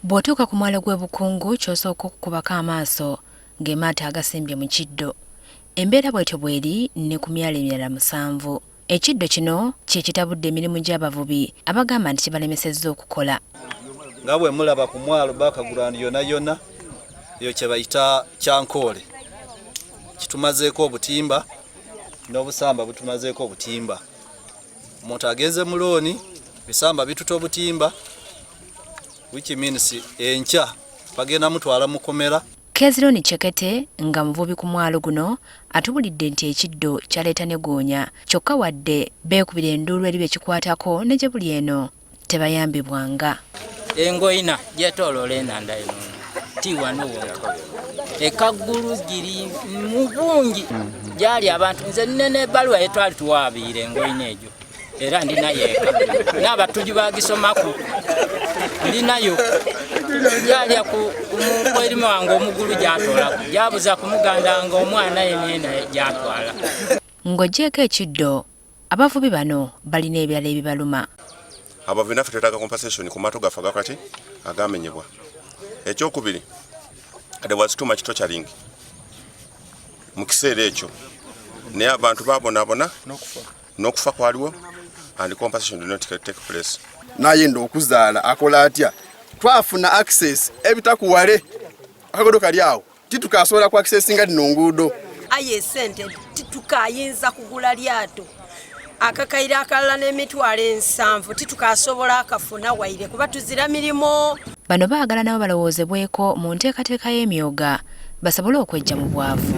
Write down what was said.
Bw'otuuka ku mwalo gw'e Bukungu ky'osooka okukubako amaaso ng'emaato agasimbye mu kiddo. Embeera bw'etyo bw'eri ne ku myalo emirala 7. Ekiddo kino kye kitabudde emirimu gy'abavubi abagamba nti kibalemesezza okukola. Nga bwe mulaba ku mwalo bakagulani yonna yonna eyo kye bayita kyankoole. Kitumazeeko obutimba n'obusamba butumazeeko obutimba. Omuntu agenze mu looni bisamba bituta obutimba, which means enkya bagenda mutwala mukomera. Kezironi Chekete nga muvubi ku mwalo guno atubulidde nti ekiddo kyaleeta ne goonya kyokka wadde beekubira enduulu eri bekikwatako ne gye buli eno tebayambibwanga. Engoina gyetooloola enanda eno tiwano wonka ekaggulu giri mu bungi gyali abantu nze nene ebbaluwa yetwali tuwaabiire engoina egyo era ndinayo eka n'abatuuji bagisomako ndinayo gyalya ku mwerimu wange omugulu gyatoolako gyabuza kumuganda nga omwana yenena gyatwala. Ng'oggyeko ekiddo abavubi bano balina ebirala ebibaluma. Abavubi naffe twetaaga compensation ku maato gaffe agakati agamenyebwa. Ekyokubiri, there was too much torturing mu kiseera ekyo naye abantu babonaabona n'okufa kwaliwo and compensation did not take place. Nayenda okuzaala akola atya? Twafuna access ebitakuwale akagodo kali awo titukasobola ku access nga dino nguudo. Aye sente titukayinza kugula lyato akakaira akalala n'emitwalo 7 titukasobola akafuna waire kuba tuzira mirimo. Bano baagala nabo balowoozebweko mu nteekateeka y'emyoga basobole okwejja mu bwavu.